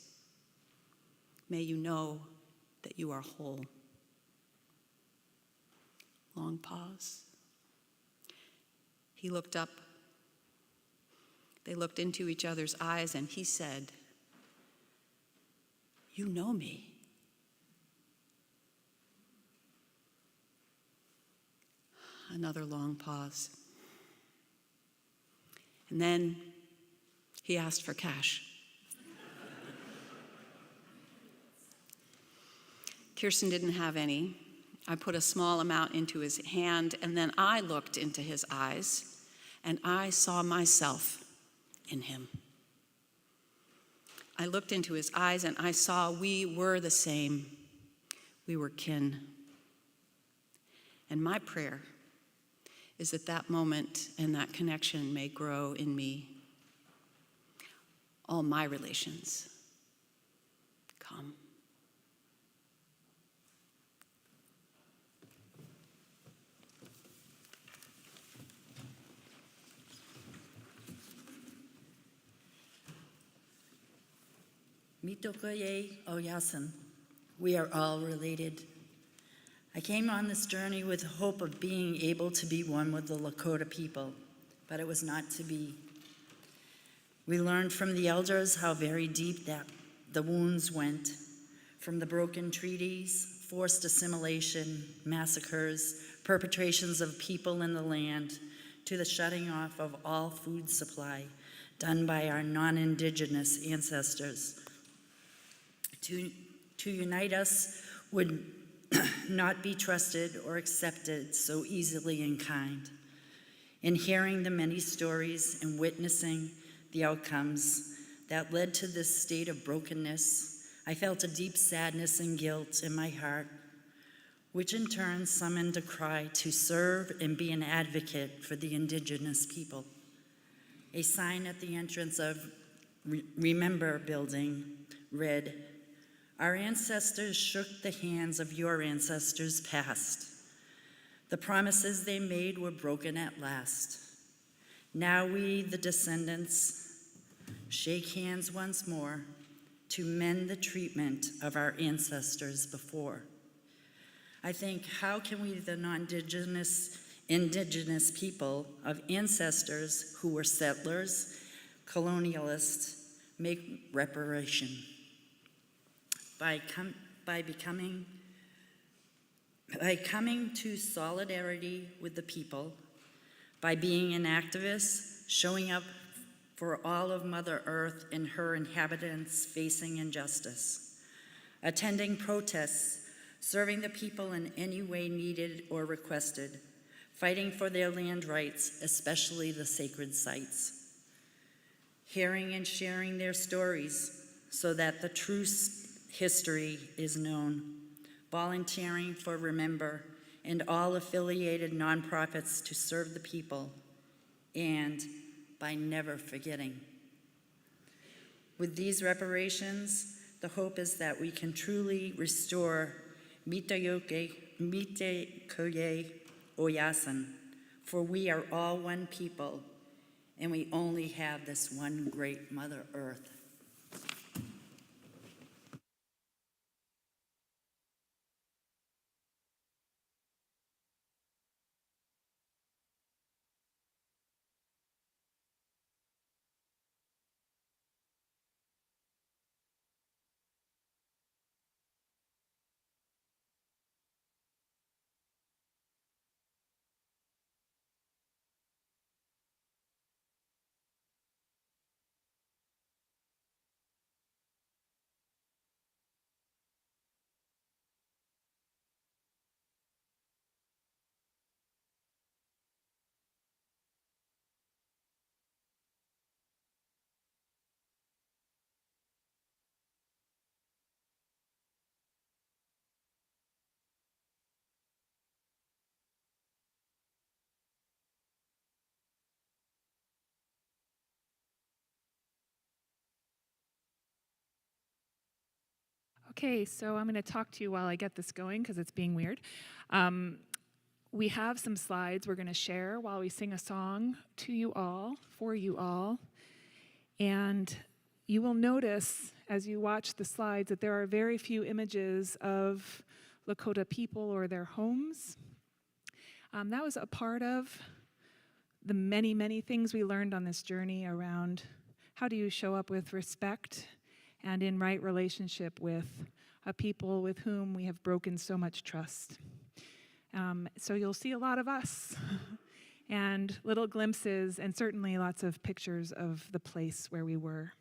May you know that you are whole. Long pause. He looked up. They looked into each other's eyes, and he said, "You know me." Another long pause. And then he asked for cash. Kirsten didn't have any. I put a small amount into his hand, and then I looked into his eyes, and I saw myself in him. I looked into his eyes, and I saw we were the same. We were kin. And my prayer is that that moment and that connection may grow in me. All my relations come. Mitokoye Oyasin. We are all related. I came on this journey with the hope of being able to be one with the Lakota people, but it was not to be. We learned from the elders how very deep that the wounds went, from the broken treaties, forced assimilation, massacres, perpetrations of people in the land, to the shutting off of all food supply done by our non-Indigenous ancestors. To unite us would not be trusted or accepted so easily in kind. In hearing the many stories and witnessing the outcomes that led to this state of brokenness, I felt a deep sadness and guilt in my heart, which in turn summoned a cry to serve and be an advocate for the Indigenous people. A sign at the entrance of Remember building read, "Our ancestors shook the hands of your ancestors past. The promises they made were broken at last. Now we, the descendants, shake hands once more to mend the treatment of our ancestors before." I think, how can we, the indigenous people of ancestors who were settlers, colonialists, make reparation? By coming to solidarity with the people, by being an activist, showing up for all of Mother Earth and her inhabitants facing injustice, attending protests, serving the people in any way needed or requested, fighting for their land rights, especially the sacred sites, hearing and sharing their stories so that the true history is known, volunteering for Remember and all affiliated nonprofits to serve the people, and by never forgetting. With these reparations, the hope is that we can truly restore Mitokoye Oyasin, for we are all one people, and we only have this one great Mother Earth. Okay, so I'm going to talk to you while I get this going because it's being weird. We have some slides we're going to share while we sing a song to you all, for you all. And you will notice as you watch the slides that there are very few images of Lakota people or their homes. That was a part of the many, many things we learned on this journey around how do you show up with respect and in right relationship with a people with whom we have broken so much trust. So you'll see a lot of us and little glimpses and certainly lots of pictures of the place where we were.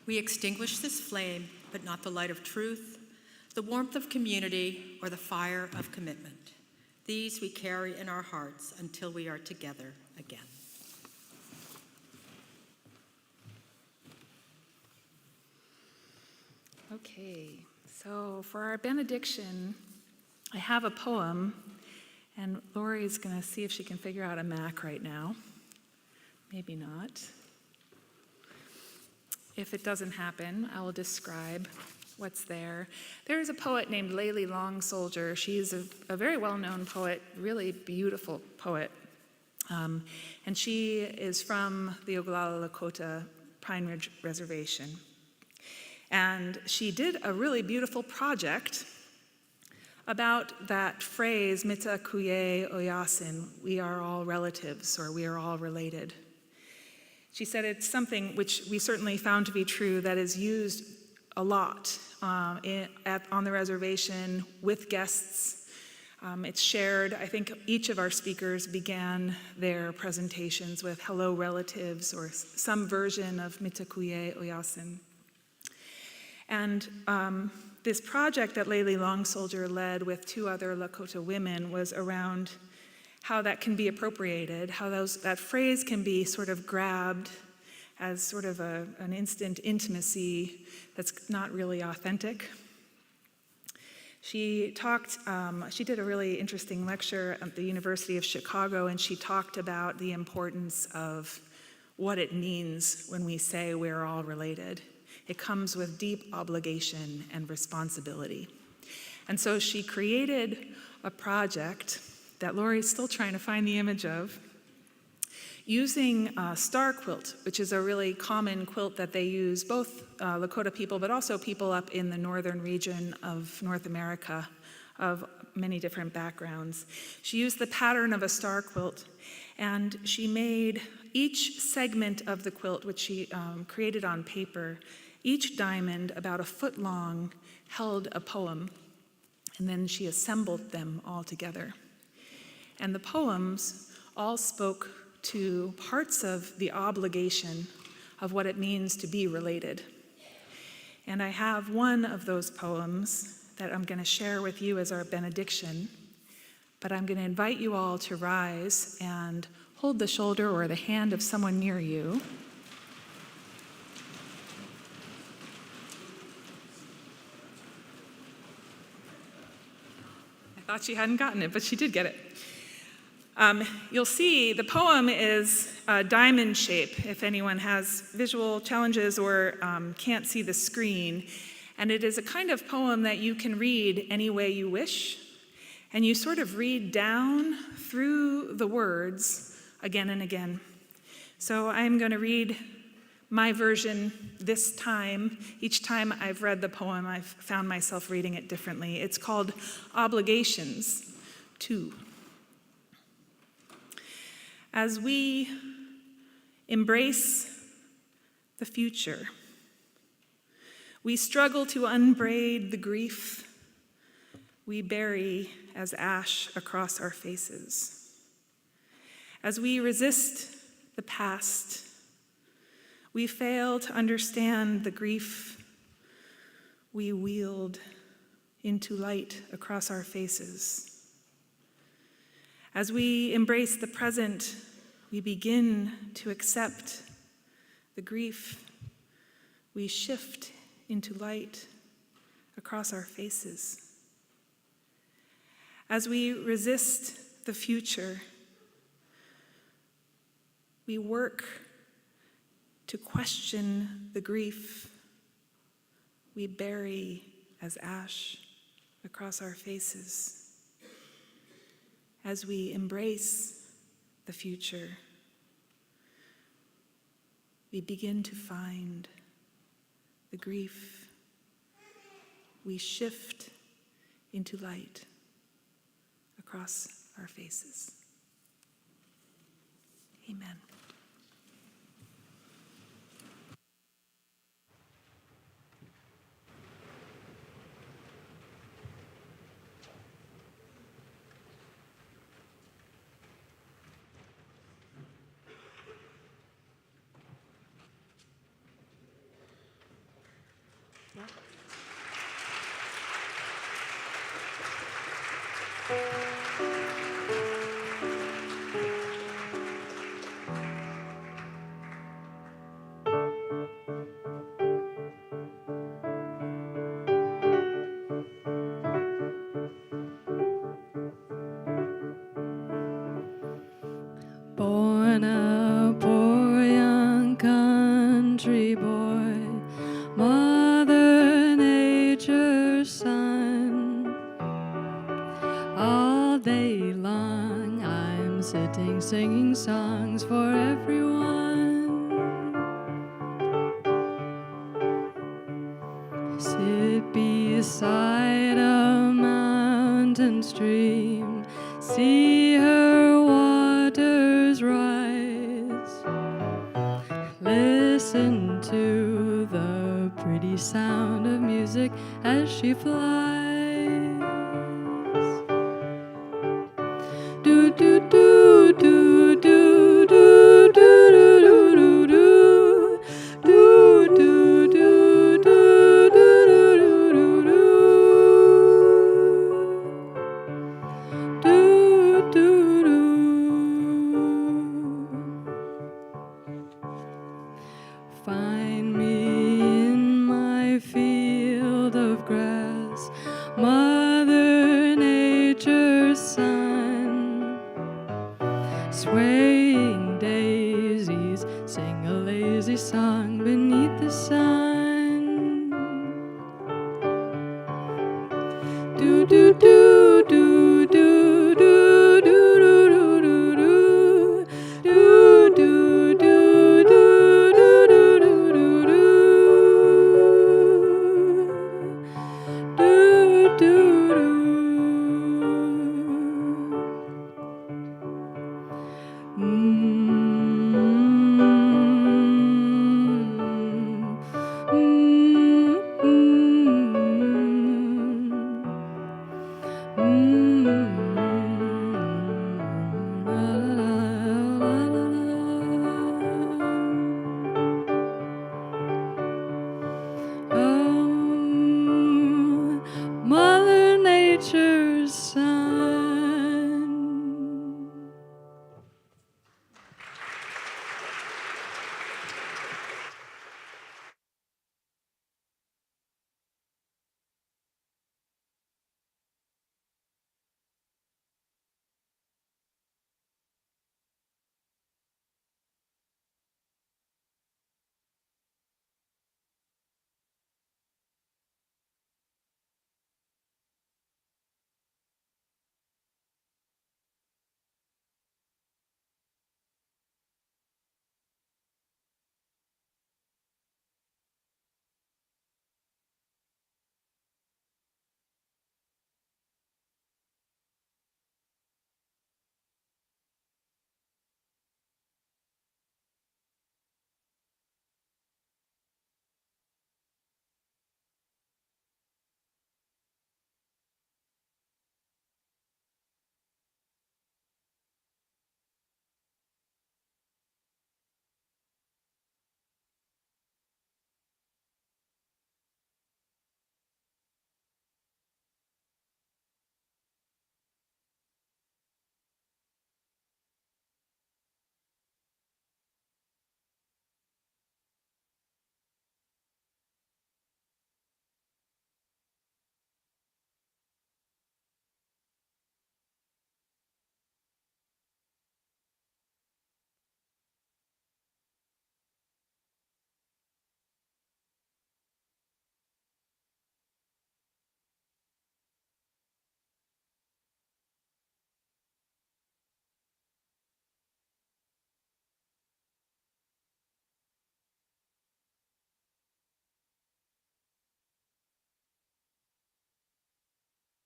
We extinguish this flame, but not the light of truth, the warmth of community, or the fire of commitment. These we carry in our hearts until we are together again. Okay, so for our benediction, I have a poem, and Laurie's going to see if she can figure out a Mac right now. Maybe not. If it doesn't happen, I will describe what's there. There's a poet named Layli Long Soldier. She's a very well-known poet, really beautiful poet. And she is from the Oglala Lakota Pine Ridge Reservation. And she did a really beautiful project about that phrase, Mita Kuye Oyasin, we are all relatives, or we are all related. She said it's something which we certainly found to be true that is used a lot on the reservation with guests. It's shared. I think each of our speakers began their presentations with hello relatives or some version of Mita Kuye Oyasin. And this project that Layli Long Soldier led with 2 other Lakota women was around how that can be appropriated, how that phrase can be sort of grabbed as sort of an instant intimacy that's not really authentic. She did a really interesting lecture at the University of Chicago, and she talked about the importance of what it means when we say we're all related. It comes with deep obligation and responsibility. And so she created a project that Laurie's still trying to find the image of, using star quilt, which is a really common quilt that they use, both Lakota people, but also people up in the northern region of North America of many different backgrounds. She used the pattern of a star quilt, and she made each segment of the quilt, which she created on paper, each diamond about 1 foot long held a poem, and then she assembled them all together. And the poems all spoke to parts of the obligation of what it means to be related. And I have one of those poems that I'm going to share with you as our benediction, but I'm going to invite you all to rise and hold the shoulder or the hand of someone near you. I thought she hadn't gotten it, but she did get it. You'll see the poem is a diamond shape, if anyone has visual challenges or can't see the screen. And it is a kind of poem that you can read any way you wish. And you sort of read down through the words again and again. So I'm going to read my version this time. Each time I've read the poem, I've found myself reading it differently. It's called Obligations 2. As we embrace the future, we struggle to unbraid the grief we bury as ash across our faces. As we resist the past, we fail to understand the grief we wield into light across our faces. As we embrace the present, we begin to accept the grief we shift into light across our faces. As we resist the future, we work to question the grief we bury as ash across our faces. As we embrace the future, we begin to find the grief we shift into light across our faces. Amen. you. Born a poor young country boy, Mother Nature's son. All day long I'm sitting singing songs for everyone. Sit beside a mountain stream, see her waters rise. Listen to the pretty sound of music as she flies. Do do do do do do do do do do do do do do do do do do. Find me in my field of grass, Mother Nature's son. Swaying daisies sing a lazy song beneath the sun. Do do do.